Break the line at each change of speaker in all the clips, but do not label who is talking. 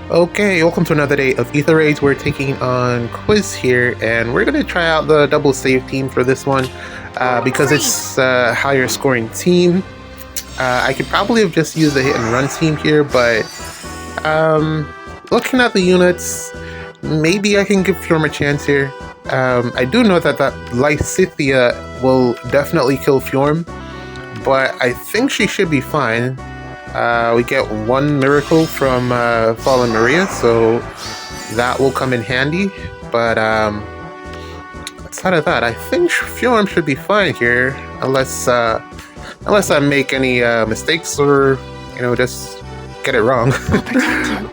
Okay, welcome to another day of Ether Raids. We're taking on Quiz here, and we're going to try out the double save team for this one because it's a higher scoring team. I could probably have just used the hit and run team here, but looking at the units, maybe I can give Fjorm a chance here. I do know that Lysithia will definitely kill Fjorm, but I think she should be fine. We get one miracle from Fallen Maria, so that will come in handy. But outside of that, I think Fjorm should be fine here, unless I make any mistakes or just get it wrong.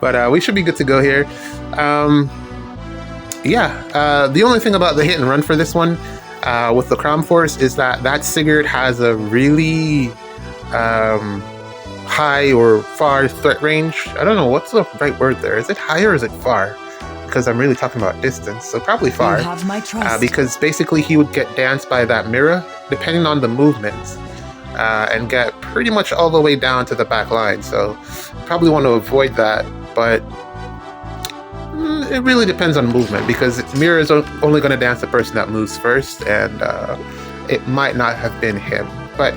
But we should be good to go here. The only thing about the hit and run for this one with the Crown Force is that Sigurd has a really high or far threat range. I don't know what's the right word there. Is it high or is it far? Because I'm really talking about distance, so probably far.
You have my trust.
Because basically he would get danced by that mirror, depending on the movement, and get pretty much all the way down to the back line. So probably want to avoid that, but it really depends on movement, because mirror is only going to dance the person that moves first, and it might not have been him. But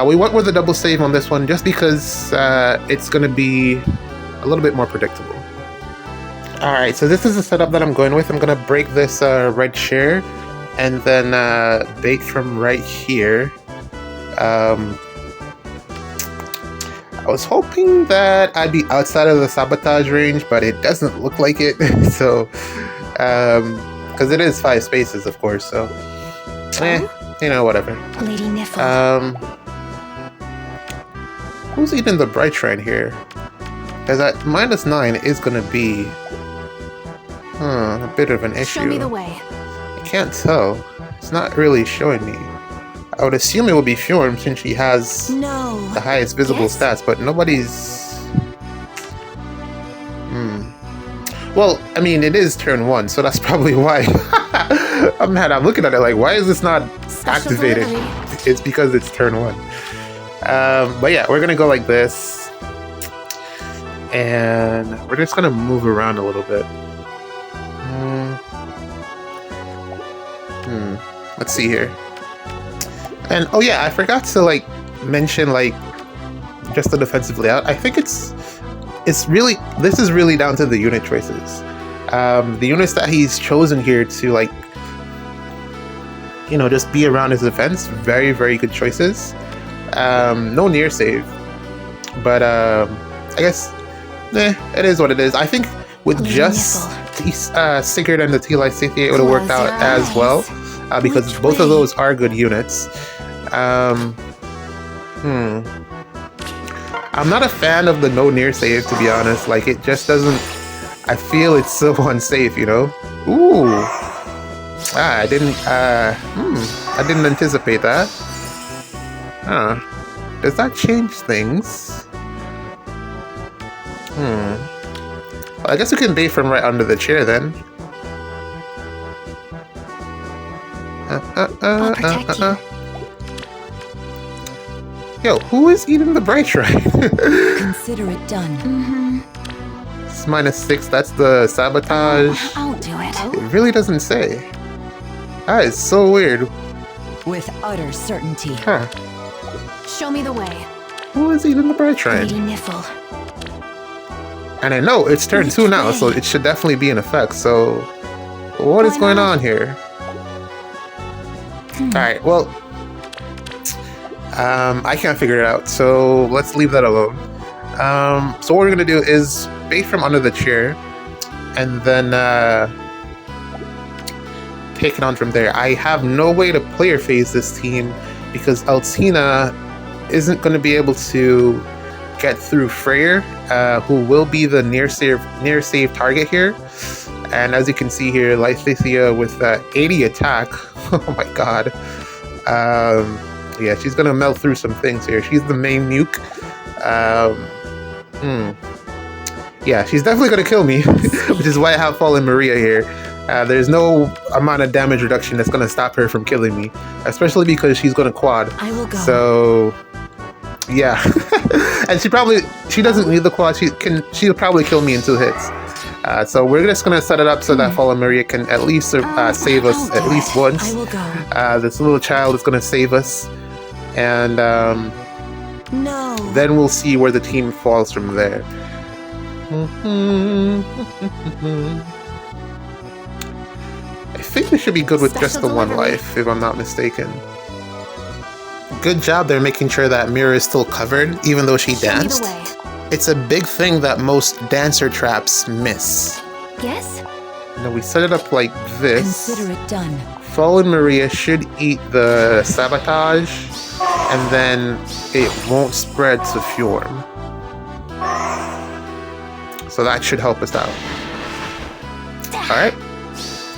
we went with a double save on this one just because it's going to be a little bit more predictable. Alright, so this is the setup that I'm going with. I'm going to break this red chair and then bait from right here. I was hoping that I'd be outside of the sabotage range, but it doesn't look like it. So, because it is 5 spaces, of course, so whatever.
Lady Niffle.
Who's eating the bright shrine here? Because at -9 is going to be a bit of an issue.
Show me the way.
I can't tell. It's not really showing me. I would assume it would be Fjorm since she has the highest visible stats, but nobody's... Well, I mean, it is turn 1, so that's probably why. I'm looking at it like, why is this not activated? It's because it's turn 1. But yeah, we're gonna go like this, and we're just gonna move around a little bit. Let's see here. And oh yeah, I forgot to mention just the defensive layout. I think this is really down to the unit choices. The units that he's chosen here to just be around his defense, very, very good choices. No near save, but I guess it is what it is. I think with just Sigurd and the Lysithia, it would have worked out as well, because both of those are good units. I'm not a fan of the no near save, to be honest. It just doesn't... I feel it's so unsafe, Ooh! I didn't anticipate that. Does that change things? Well, I guess we can bait from right under the chair then.
I'll protect you.
Yo, who is eating the bright shrine?
Consider it done.
It's -6, that's the sabotage.
I'll do it.
It really doesn't say. That is so weird.
With utter certainty.
Huh.
Show me the way.
Who is eating the bright shrine?
Lady Niffle.
And I know it's turn 2 now, so it should definitely be in effect. So, what is going on here? Alright, well, I can't figure it out, so let's leave that alone. So what we're going to do is bait from under the chair, and then take it on from there. I have no way to player phase this team, because Altina isn't going to be able to get through Freyr, who will be the near save target here. And as you can see here, Lysithia with 80 attack. Oh my god. Yeah, she's gonna melt through some things here. She's the main nuke. Yeah, she's definitely gonna kill me, which is why I have Fallen Maria here. There's no amount of damage reduction that's gonna stop her from killing me, especially because she's gonna quad.
I will go.
So Yeah. And she doesn't need the quad. She'll probably kill me in 2 hits. So we're just gonna set it up so that Fallen Maria can at least save us at least once.
I will go.
This little child is gonna save us, and
No.
then we'll see where the team falls from there. I think we should be good with just the one life, if I'm not mistaken. Good job there making sure that Mira is still covered, even though she
Show me the
danced.
way.
It's a big thing that most dancer traps miss.
Yes?
Now we set it up like this.
Consider it done.
Fallen Maria should eat the sabotage, and then it won't spread to Fjorm. So that should help us out. Alright,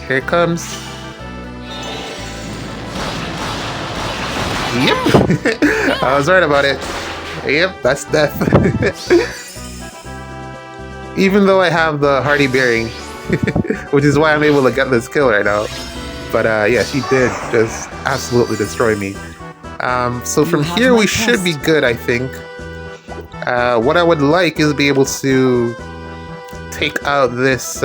here it comes. Yep, I was right about it. Yep, that's death. Even though I have the Hardy Bearing, which is why I'm able to get this kill right now. But yeah, she did just absolutely destroy me. So from here we should be good, I think. What I would like is be able to take out this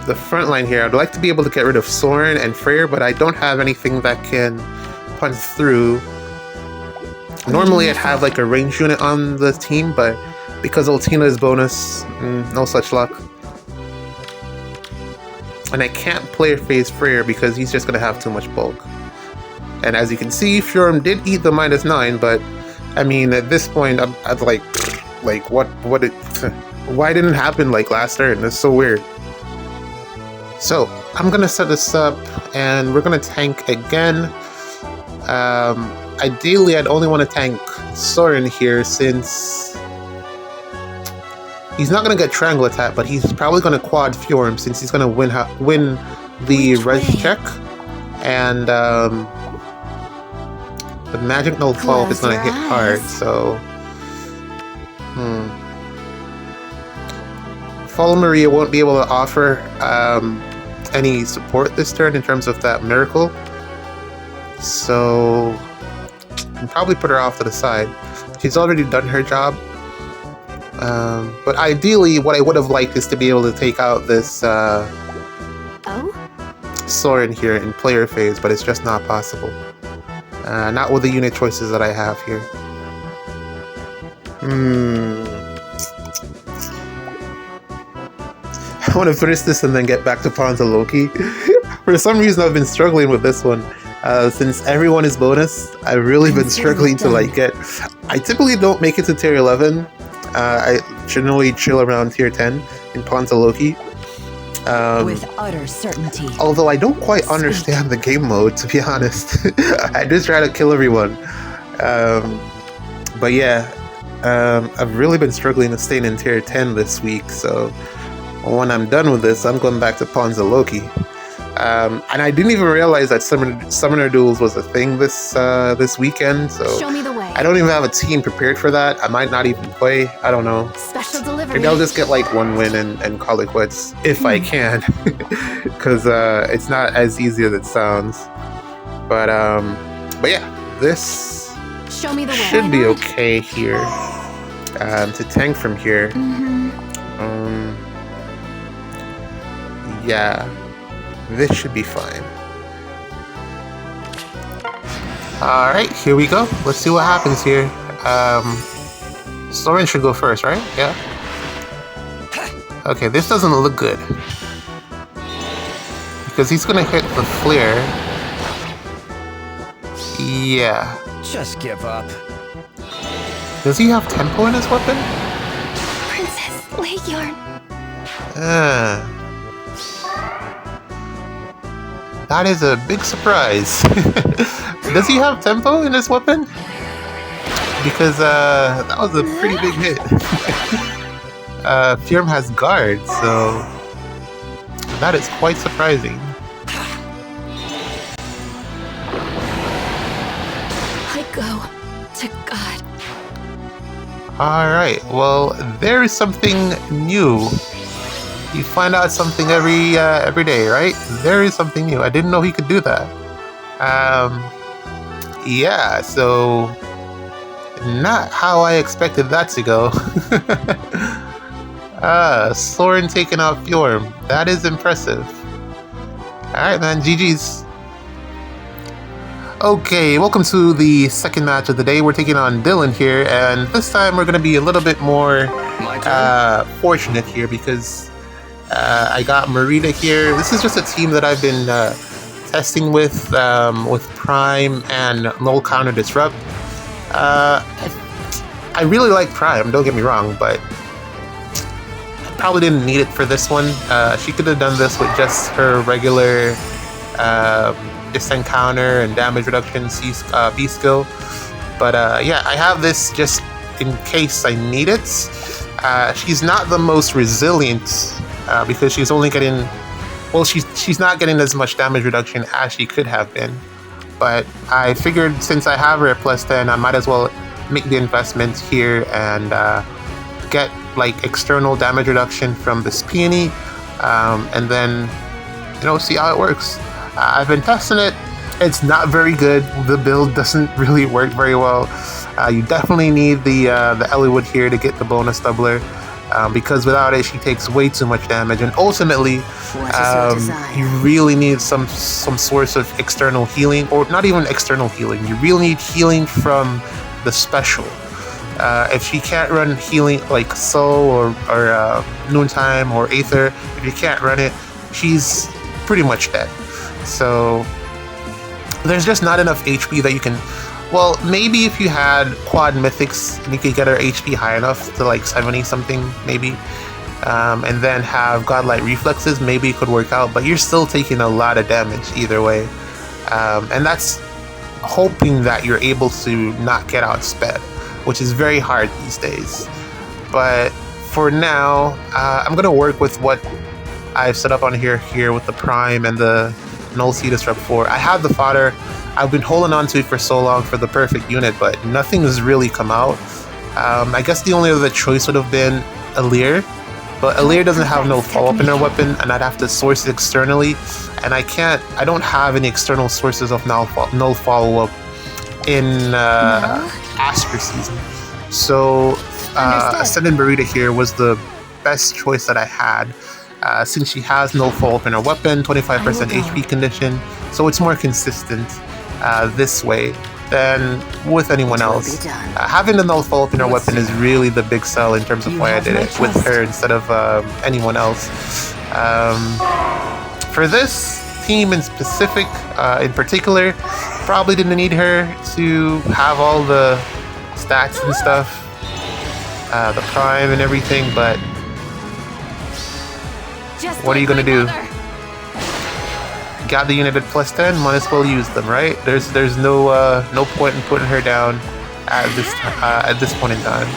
the front line here. I'd like to be able to get rid of Soren and Freyr, but I don't have anything that can punch through. Normally I'd have like a range unit on the team, but because Ultina is bonus, no such luck. And I can't play phase Freyr because he's just gonna have too much bulk. And as you can see, Fjorm did eat the -9, but I mean at this point I'd like what it why didn't it happen like last turn? That's so weird. So I'm gonna set this up and we're gonna tank again. Ideally I'd only want to tank Soren here since he's not gonna get Triangle Attack, but he's probably gonna quad Fjorm since he's gonna win the res check, and the Magic Null Fall is gonna hit hard, so Fallen Maria won't be able to offer any support this turn in terms of that miracle, so I can probably put her off to the side. She's already done her job. But ideally, what I would have liked is to be able to take out this Soren here in player phase, but it's just not possible. Not with the unit choices that I have here. I want to finish this and then get back to Pawns of Loki. For some reason, I've been struggling with this one. Since everyone is bonus, I've really been struggling to like get... I typically don't make it to tier 11. I generally chill around tier 10 in Pawns of Loki.
With utter certainty.
Although I don't quite understand the game mode, to be honest. I just try to kill everyone. But yeah, I've really been struggling to stay in tier 10 this week, so when I'm done with this, I'm going back to Pawns of Loki. And I didn't even realize that Summoner Duels was a thing this weekend, so
Show me the way.
I don't even have a team prepared for that. I might not even play. I don't know.
Special delivery.
Maybe I'll just get like one win and call it quits if I can, because it's not as easy as it sounds. But yeah, this
Show me the way.
should be okay here. To tank from here. Yeah, this should be fine. Alright, here we go. Let's see what happens here. Soren should go first, right? Yeah. Okay, this doesn't look good. Because he's gonna hit the flare. Yeah.
Just give up.
Does he have tempo in his weapon?
Princess Leyorn.
That is a big surprise. Does he have tempo in his weapon? Because that was a pretty big hit. Fjorm has guard, so that is quite surprising.
I go to God.
Alright, well, there is something new. You find out something every day, right? There is something new. I didn't know he could do that. yeah, so not how I expected that to go. Soren taking out Fjorm. That is impressive. Alright, man, GG's. Okay, welcome to the second match of the day. We're taking on Dylan here, and this time we're going to be a little bit more fortunate here because I got Marita here. This is just a team that I've been testing with Prime and Null Counter Disrupt. I really like Prime, don't get me wrong, but I probably didn't need it for this one. She could have done this with just her regular Descent Counter and Damage Reduction B skill. But yeah, I have this just in case I need it. She's not the most resilient because she's only getting... Well, she's not getting as much damage reduction as she could have been. But I figured since I have her at +10, I might as well make the investment here and get like external damage reduction from this peony, and then see how it works. I've been testing it. It's not very good. The build doesn't really work very well. You definitely need the Eliwood here to get the bonus doubler, because without it she takes way too much damage, and ultimately you really need some source of external healing, or not even external healing. You really need healing from the special. If she can't run healing like Soul or Noontime or Ather, if you can't run it, she's pretty much dead. So there's just not enough HP that you can... Well, maybe if you had quad mythics and you could get her HP high enough to like 70 something maybe, and then have godlike reflexes, maybe it could work out, but you're still taking a lot of damage either way, and that's hoping that you're able to not get outsped, which is very hard these days. But for now, I'm gonna work with what I've set up on here with the Prime and the Null C Disrupt 4. I have the fodder. I've been holding on to it for so long for the perfect unit, but nothing has really come out. I guess the only other choice would have been Ather, but Ather doesn't have no follow-up in her weapon, and I'd have to source it externally, and I don't have any external sources of null follow-up in Astra season. So Ascended Burrito here was the best choice that I had, since she has no follow-up in her weapon, 25% HP condition, so it's more consistent this way than with anyone else. Having the null follow-up in her weapon is really the big sell in terms of why I did it with her instead of anyone else. For this team in specific, in particular, probably didn't need her to have all the stats and stuff, the Prime and everything, but what are you gonna do? Got the unit at +10, might as well use them, right? There's no point in putting her down at this point in time.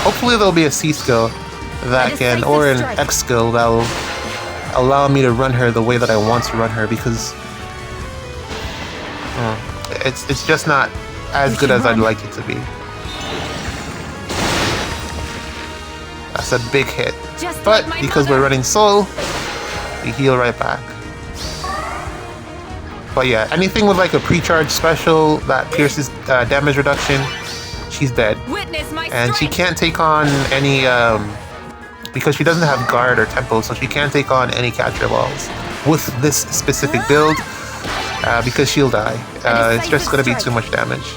Hopefully there'll be a C skill that can, or an X skill that will allow me to run her the way that I want to run her, because it's just not as good as I'd like it to be. That's a big hit, but because we're running Soul, we heal right back. But yeah, anything with like a pre-charge special that pierces damage reduction, she's dead. And she can't take on any, because she doesn't have guard or tempo, so she can't take on any catcher balls with this specific build, because she'll die. It's just going to be too much damage.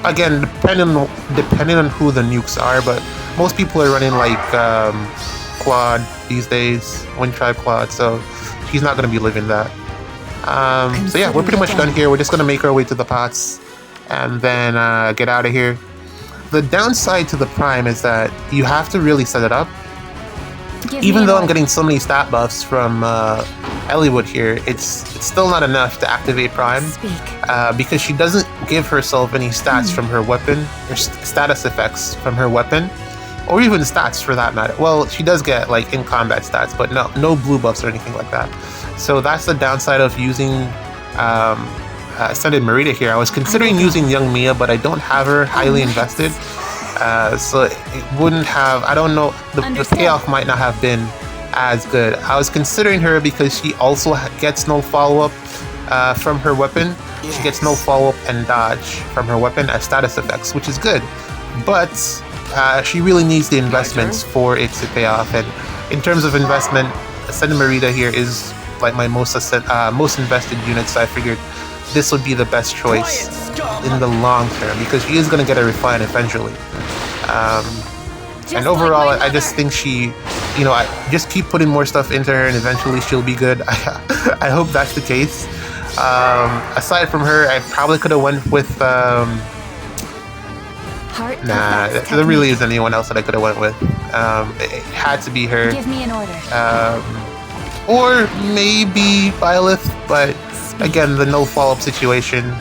Again, depending on who the nukes are, but most people are running like quad these days, Wind Tribe quad, so she's not going to be living that. So yeah, we're pretty much done here. We're just going to make our way to the pots and then get out of here. The downside to the Prime is that you have to really set it up. Even though I'm getting so many stat buffs from Eliwood here, it's still not enough to activate Prime, because she doesn't give herself any stats from her weapon, or status effects from her weapon, or even stats for that matter. Well, she does get like in combat stats, but no blue buffs or anything like that. So that's the downside of using Ascended Marita here. I was considering using Young Mia, but I don't have her highly invested. So it wouldn't have, I don't know, the payoff might not have been as good. I was considering her because she also gets no follow-up, from her weapon. She gets no follow-up and dodge from her weapon as status effects, which is good. But she really needs the investments for it to pay off. And in terms of investment, Ascendant Merida here is like my most invested unit, so I figured this would be the best choice in the long term because she is going to get a refine eventually. And overall, I just think she, I just keep putting more stuff into her and eventually she'll be good. I hope that's the case. Aside from her, I probably could have went with, there really isn't anyone else that I could have went with. It had to be her.
Give me an order.
Or maybe Byleth, but again, the no follow-up situation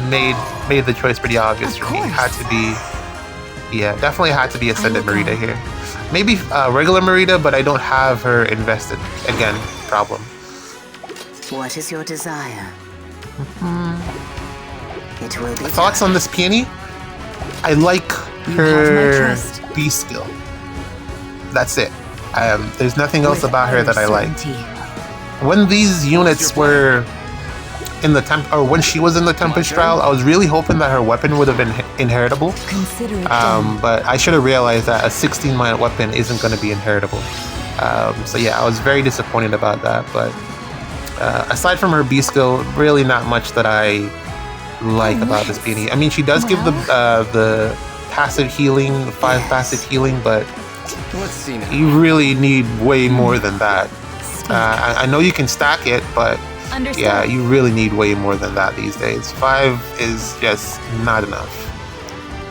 made the choice pretty obvious for me. Had to be, definitely had to be Ascendant Merida here. Maybe regular Merida, but I don't have her invested. Again, problem.
What is your desire? It will be
Thoughts on this peony? I like her B skill. That's it. There's nothing else about her that I like. When these units were in the when she was in the Tempest trial, I was really hoping that her weapon would have been inheritable. But I should have realized that a 16-minute weapon isn't going to be inheritable. So yeah, I was very disappointed about that. But aside from her B skill, really not much that I like about this peony. I mean, she does give the passive healing, 5 passive healing, but you really need way more than that. I know you can stack it, but yeah, you really need way more than that these days. 5 is just not enough.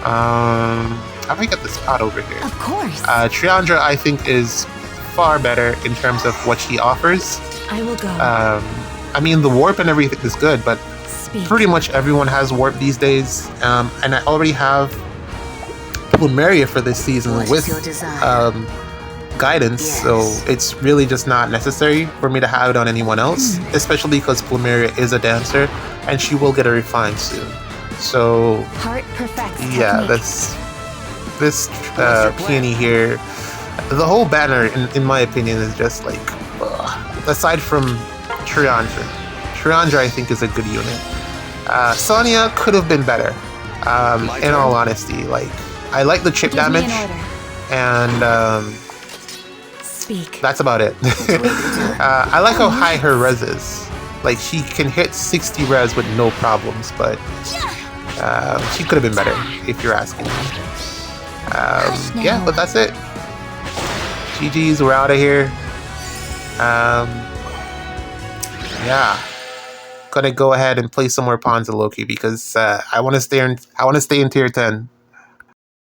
How do I get this pot over here?
Of course.
Triandra, I think, is far better in terms of what she offers.
I will go.
I mean, the warp and everything is good, but pretty much everyone has warp these days. And I already have Plumeria for this season with guidance, so it's really just not necessary for me to have it on anyone else, especially because Plumeria is a dancer and she will get a refine soon. So yeah, this peony here, the whole banner in my opinion is just like aside from Triandra I think is a good unit. Sonya could have been better, in all honesty. Like, I like the chip damage and that's about it. I like how high her res is. Like, she can hit 60 res with no problems, but she could have been better, if you're asking me. Yeah, but that's it. GG's, we're out of here. Yeah, gonna go ahead and play some more Pawns of Loki because I want to stay in tier 10.